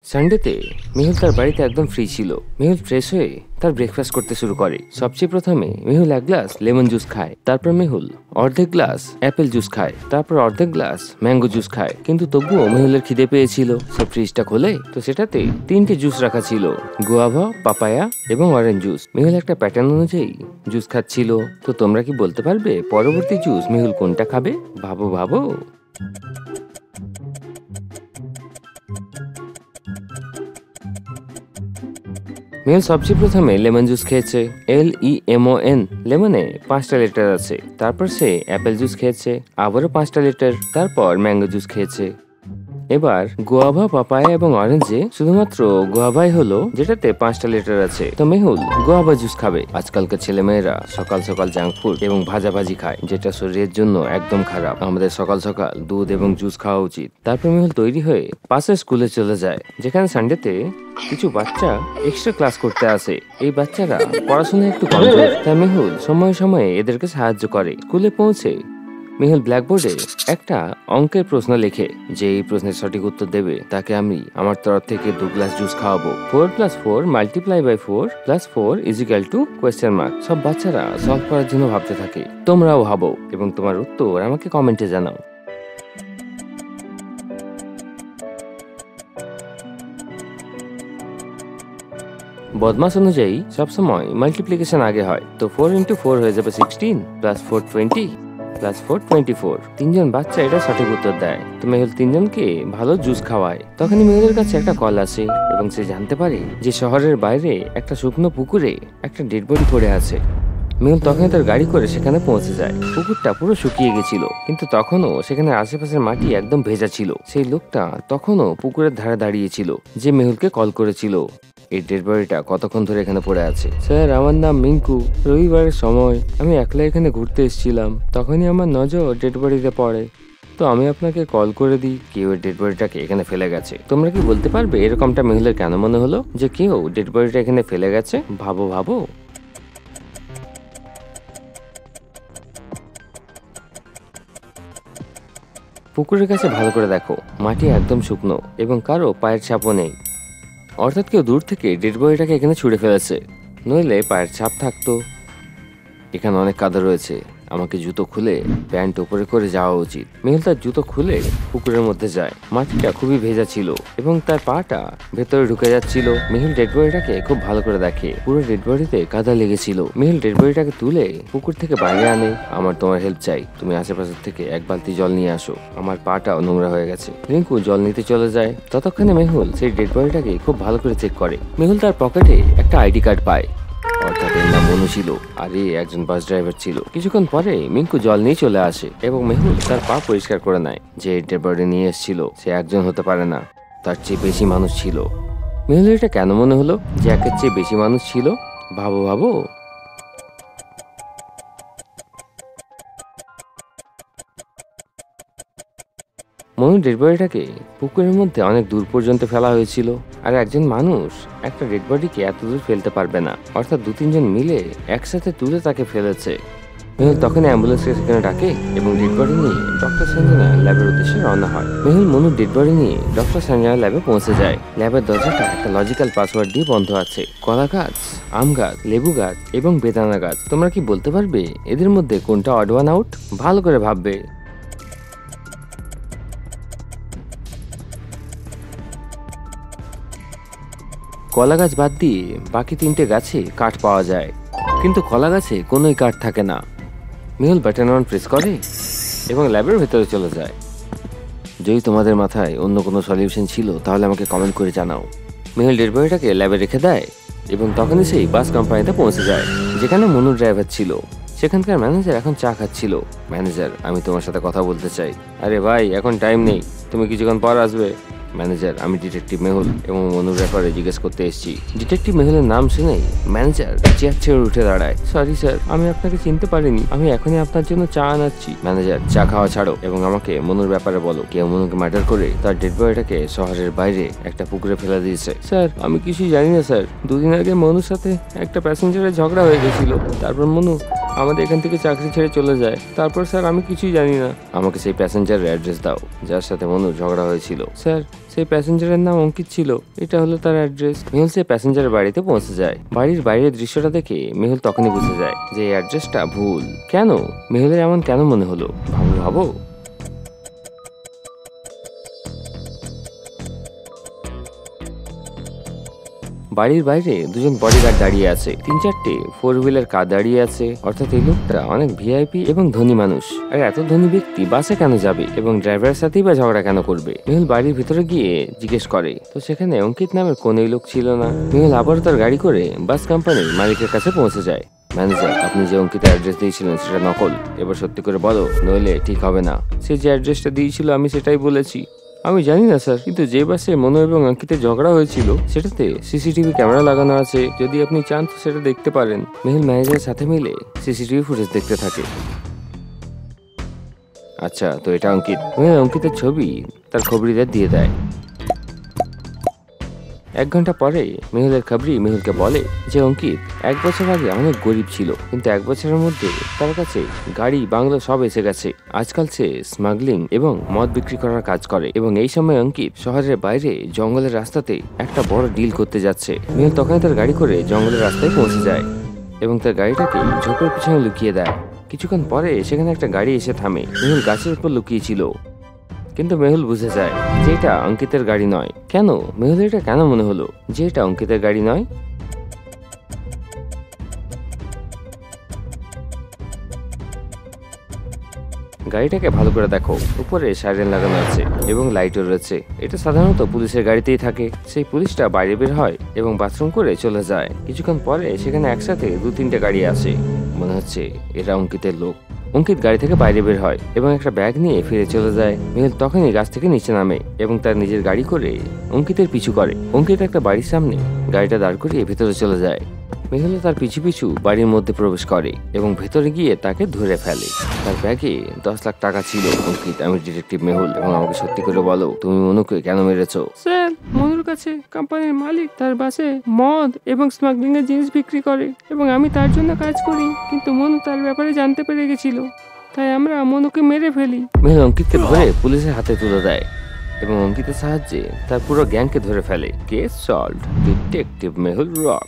সানডেতে মেহুল তার বাড়িতে একদম ফ্রি ছিল। মেহুল ফ্রেশ হয়ে তার ব্রেকফাস্ট করতে শুরু করে। সবচেয়ে প্রথমে মেহুল এক গ্লাস লেমন জুস খায়, তারপর মেহুল অর্ধেক গ্লাস অ্যাপেল জুস খায়, তারপর অর্ধেক গ্লাস ম্যাঙ্গো জুস খায়। কিন্তু তবুও মেহুলের খিদে পেয়েছিল। সে ফ্রিজটা খোলে তো সেটাতে 3টে জুস রাখা ছিল, গুয়াভা, পাপায়া এবং অরেঞ্জ জুস। মেহুল একটা প্যাটার্ন অনুযায়ী জুস খাচ্ছিল। তো তোমরা কি বলতে পারবে পরবর্তী জুস মেহুল কোনটা খাবে? ভাবো ভাবো। মেহুল সবচেয়ে প্রথমে লেমন জুস খেয়েছে, LEMON। লেমনে 5টা লেটার আছে। তারপর সে অ্যাপেল জুস খেয়েছে, আবারও 5টা লেটার। তারপর ম্যাঙ্গো জুস খেয়েছে। এবার গোয়াভা, পাপায়া এবং অরেঞ্জে শুধুমাত্র গোয়াভাই হলো যেটাতে 5টা লেটার আছে। তো মেহুল গোয়াভা জুস খাবে। আজকালকার ছেলেমেয়েরা সকাল সকাল জাঙ্ক ফুড এবং ভাজাভাজি খায়, যেটা শরীরের জন্য একদম খারাপ। আমাদের সকাল সকাল দুধ এবং জুস খাওয়া উচিত। তারপর মেহুল তৈরি হয়ে পাশের স্কুলে চলে যায়, যেখানে সানডেতে কিছু বাচ্চা এক্সট্রা ক্লাস করতে আসে। এই বাচ্চারা পড়াশোনায় একটু কমজোর, তাই মেহুল সময়ে সময়ে এদেরকে সাহায্য করে। স্কুলে পৌঁছে মেহুল ব্ল্যাকবোর্ডে একটা অঙ্কের প্রশ্ন লেখে, যে এই প্রশ্নের সঠিক উত্তর দেবে তাকে আমি আমার তরফ থেকে 2 গ্লাস জুস খাওয়াবো। 4 + 4 × 4 + 4 = ? সব বাচ্চারা সলভ করার জন্য ভাবতে থাকে। তোমরাও ভাবো এবং তোমার উত্তর আমাকে কমেন্টে জানাও। বদমাস অনুযায়ী সবসময় মাল্টিপ্লিকেশন আগে হয়। তো 4 × 4 হয়ে যাবে 16, + 4 20, + 4 24। 3জন বাচ্চা এটা সঠিক উত্তর দেয়। তো মেহুল 3জনকে ভালো জুস খাওয়ায়। তখনই মেহুলের কাছে একটা কল আসে এবং সে জানতে পারে যে শহরের বাইরে একটা শুকনো পুকুরে একটা ডেড বডি পড়ে আছে। মেহুল তখনই তার গাড়ি করে সেখানে পৌঁছে যায়। পুকুরটা পুরো শুকিয়ে গেছিল, কিন্তু তখনও সেখানে আশেপাশের মাটি একদম ভেজা ছিল। সেই লোকটা তখনও পুকুরের ধারে দাঁড়িয়েছিল, যে মেহুলকে কল করেছিল। এই ডেড বডিটা কতক্ষণ ধরে এখানে পড়ে আছে? স্যার, আমার নাম মিঙ্কু। রবিবারের সময় আমি একলা এখানে ঘুরতে এসেছিলাম, তখনই আমার নজর ডেড বডিতে পড়ে। তো আমি আপনাকে কল করে দিই, কেউ ডেড বডিটাকে এখানে ফেলে গেছে। তোমরা কি বলতে পারবে এরকমটা মেহুলের কেন মনে হলো যে কেউ ডেড বডিটা এখানে ফেলে গেছে? ভাবো ভাবো। পুকুরের কাছে ভালো করে দেখো, মাটি একদম শুকনো এবং কারো পায়ের ছাপও নেই। অর্থাৎ কেউ দূর থেকে ডেড বডিটাকে এখানে ছুঁড়ে ফেলেছে, নইলে পায়ের ছাপ থাকতো। এখানে অনেক কাদা রয়েছে, আমাকে জুতো খুলে প্যান্ট উপরে করে যাওয়া উচিত। মেহুল তার জুতো খুলে পুকুরের মধ্যে যায়। মাটিটা খুবই ভেজা ছিল এবং তার পাটা ভেতরে ঢুকে যাচ্ছিল। মেহুল ডেড বডিটাকে খুব ভালো করে দেখে, পুরো ডেড বডিতে কাদা লেগেছিল। মেহুল ডেড বডিটাকে তুলে পুকুর থেকে বাইরে আনে। আমার তোমার হেল্প চাই, তুমি আশেপাশের থেকে 1 বালতি জল নিয়ে আসো, আমার পাটাও নোংরা হয়ে গেছে। রিঙ্কু জল নিতে চলে যায়। ততক্ষণে মেহুল সেই ডেড বডিটাকে খুব ভালো করে চেক করে। মেহুল তার পকেটে একটা আইডি কার্ড পায়, অর্থাৎ এর নাম মনু ছিল, আর এ একজন বাস ড্রাইভার ছিল। কিছুক্ষণ পরে মিঙ্কু জল নিয়ে চলে আসে এবং মেহুল তার পা পরিষ্কার করে নেয়। যে ডেড বডি নিয়ে এসেছিল সে একজন হতে পারে না, তার চেয়ে বেশি মানুষ ছিল। মেহুলের এটা কেন মনে হলো যে একের চেয়ে বেশি মানুষ ছিল? ভাবো ভাবো। মনুর ডেড বডিটাকে পুকুরের মধ্যে অনেক দূর পর্যন্ত ফেলা হয়েছিল, আর একজন মানুষ একটা ডেড বডিকে এত দূর ফেলতে পারবে না। অর্থাৎ 2-3 জন মিলে একসাথে তুলে তাকে ফেলেছে। মেহুল তখন অ্যাম্বুলেন্সকে সেখানে ডাকে এবং ডেড বডি নিয়ে ডক্টর সঞ্জনা ল্যাবের উদ্দেশ্যে রওনা হয়। মেহুল মনুর ডেড বডি নিয়ে ডক্টর সঞ্জনা ল্যাবে পৌঁছে যায়। ল্যাবের দরজাটা একটা লজিক্যাল পাসওয়ার্ড দিয়ে বন্ধ আছে। কলা গাছ, আম গাছ, লেবু গাছ এবং বেদানা গাছ। তোমরা কি বলতে পারবে এদের মধ্যে কোনটা অড ওয়ান আউট? ভালো করে ভাববে। কলা গাছ বাদ দিয়ে বাকি 3টে গাছে কাঠ পাওয়া যায়, কিন্তু কলা গাছে কোনোই কাঠ থাকে না। মেহুল বাটন 1 প্রেস করে এবং ল্যাবের ভেতরে চলে যায়। যদি তোমাদের মাথায় অন্য কোনো সলিউশন ছিল তাহলে আমাকে কমেন্ট করে জানাও। মেহুল ডেড বডিটাকে ল্যাবে রেখে দেয় এবং তখনই সেই বাস কোম্পানিতে পৌঁছে যায়, যেখানে মনুর ড্রাইভার ছিল। সেখানকার ম্যানেজার এখন চা খাচ্ছিল। ম্যানেজার, আমি তোমার সাথে কথা বলতে চাই। আরে ভাই, এখন টাইম নেই, তুমি কিছুক্ষণ পর আসবে। ম্যানেজার, আমি ডিটেকটিভ মেহুল এবং মনুর ব্যাপারে জিজ্ঞেস করতে এসেছি। ডিটেকটিভ মেহুলের নাম শুনেই ম্যানেজার চেয়ার ছেড়ে উঠে দাঁড়ায়। সরি স্যার, আমি আপনাকে চিনতে পারিনি, আমি এখনই আপনার জন্য চা আনাচ্ছি। ম্যানেজার, চা খাওয়া ছাড়ো এবং আমাকে মনুর ব্যাপারে বলো। কেউ মনুকে মার্ডার করে তার ডেড বডিটাকে শহরের বাইরে একটা পুকুরে ফেলে দিয়েছে। স্যার, আমি কিছুই জানি না স্যার। 2 দিন আগে মনুর সাথে একটা প্যাসেঞ্জারের ঝগড়া হয়ে গেছিল, তারপর মনু আমাদের এখান থেকে চাকরি ছেড়ে চলে যায়। তারপর স্যার আমি কিছুই জানি না। আমাকে সেই প্যাসেঞ্জারের অ্যাড্রেস দাও যার সাথে মনুর ঝগড়া হয়েছিল। স্যার সেই প্যাসেঞ্জারের নাম অঙ্কিত ছিল, এটা হলো তার অ্যাড্রেস। মেহুল সেই প্যাসেঞ্জারের বাড়িতে পৌঁছে যায়। বাড়ির বাইরের দৃশ্যটা দেখে মেহুল তখনই বুঝে যায় যে এই অ্যাড্রেসটা ভুল। কেন মেহুলের এমন কেন মনে হলো? ভাবো ভাবো। বাড়ির বাইরে দুজন বডিগার্ড দাঁড়িয়ে আছে, 3-4টে 4 হুইলার কার দাঁড়িয়ে আছে। অর্থাৎ এই লোকটা অনেক ভিআইপি এবং ধনী মানুষ। আর এত ধনী ব্যক্তি বাসে কেন যাবে এবং ড্রাইভারের সাথেই বা ঝগড়া কেন করবে? মেহুল বাড়ির ভিতরে গিয়ে জিজ্ঞেস করে, তো সেখানে অঙ্কিত নামের কোন লোক ছিল না। মেহুল আবার তার গাড়ি করে বাস কোম্পানির মালিকের কাছে পৌঁছে যায়। ম্যানেজার, আপনি যে অঙ্কিতের অ্যাড্রেস দিয়েছিলেন সেটা নকল। এবার সত্যি করে বলো, নইলে ঠিক হবে না। সে যে অ্যাড্রেসটা দিয়েছিল আমি সেটাই বলেছি। আমি জানি না স্যার, কিন্তু যে বাসে মনু এবং অঙ্কিতের ঝগড়া হয়েছিল সেটাতে সিসিটিভি ক্যামেরা লাগানো আছে। যদি আপনি চান তো সেটা দেখতে পারেন। মেহুল ম্যানেজারের সাথে মিলে সিসিটিভি ফুটেজ দেখতে থাকে। আচ্ছা, তো এটা অঙ্কিত। মেহুল অঙ্কিতের ছবি তার খবরিদার দিয়ে দেয়। 1 ঘন্টা পরে মেহুলের খবরি মেহুলকে বলে যে অঙ্কিত 1 বছর আগে অনেক গরিব ছিল, কিন্তু 1 বছরের মধ্যে তার কাছে গাড়ি বাংলো সব এসে গেছে। আজকাল সে স্মাগলিং এবং মদ বিক্রি করার কাজ করে এবং এই সময় অঙ্কিত শহরের বাইরে জঙ্গলের রাস্তাতে একটা বড় ডিল করতে যাচ্ছে। মেহুল তখন তার গাড়ি করে জঙ্গলের রাস্তায় পৌঁছে যায় এবং তার গাড়িটাকে ঝোপের পিছনে লুকিয়ে দেয়। কিছুক্ষণ পরে সেখানে একটা গাড়ি এসে থামে। মেহুল গাছের উপর লুকিয়ে ছিল, কিন্তু মেহুল বুঝে যায় যে এটা অঙ্কিতের গাড়ি নয়। কেন মেহুল এটা কেন মনে হলো যে এটা অঙ্কিতের গাড়ি নয়? গাড়িটাকে ভালো করে দেখো, উপরে সাইরেন লাগানো আছে এবং লাইটও রয়েছে। এটা সাধারণত পুলিশের গাড়িতেই থাকে। সেই পুলিশটা বাইরে বের হয় এবং বাথরুম করে চলে যায়। কিছুক্ষণ পরে সেখানে একসাথে 2-3টে গাড়ি আসে। মনে হচ্ছে এরা অঙ্কিতের লোক। অঙ্কিত গাড়ি থেকে বাইরে বের হয় এবং একটা ব্যাগ নিয়ে ফিরে চলে যায়। মেহুল তখনই গাছ থেকে নিচে নামে এবং তার নিজের গাড়ি করে অঙ্কিতের পিছু করে। অঙ্কিত একটা বাড়ির সামনে গাড়িটা দাঁড় করিয়ে ভেতরে চলে যায়। মেহুল তার পিছু পিছু বাড়ির মধ্যে প্রবেশ করে এবং ভেতরে গিয়ে তাকে ধরে ফেলে। তার ব্যাগে 10 লাখ টাকা ছিল। অঙ্কিত, আমি ডিটেকটিভ মেহুল এবং আমাকে সত্যি করে বলো তুমি মনুকে কেন মেরেছো? স্যার, মনুর কাছে কোম্পানির মালিক তার বাসে মদ এবং স্মাগলিং এর জিনিস বিক্রি করে এবং আমি তার জন্য কাজ করি, কিন্তু মনু তার ব্যাপারে জানতে পেরে গেছিল, তাই আমরা মনুকে মেরে ফেলি। মেহুল অঙ্কিতকে ধরে পুলিশের হাতে তুলে দেয় এবং অঙ্কিতের সাহায্যে তার পুরো গ্যাংকে ধরে ফেলে। Case solved. Detective Mehul rock.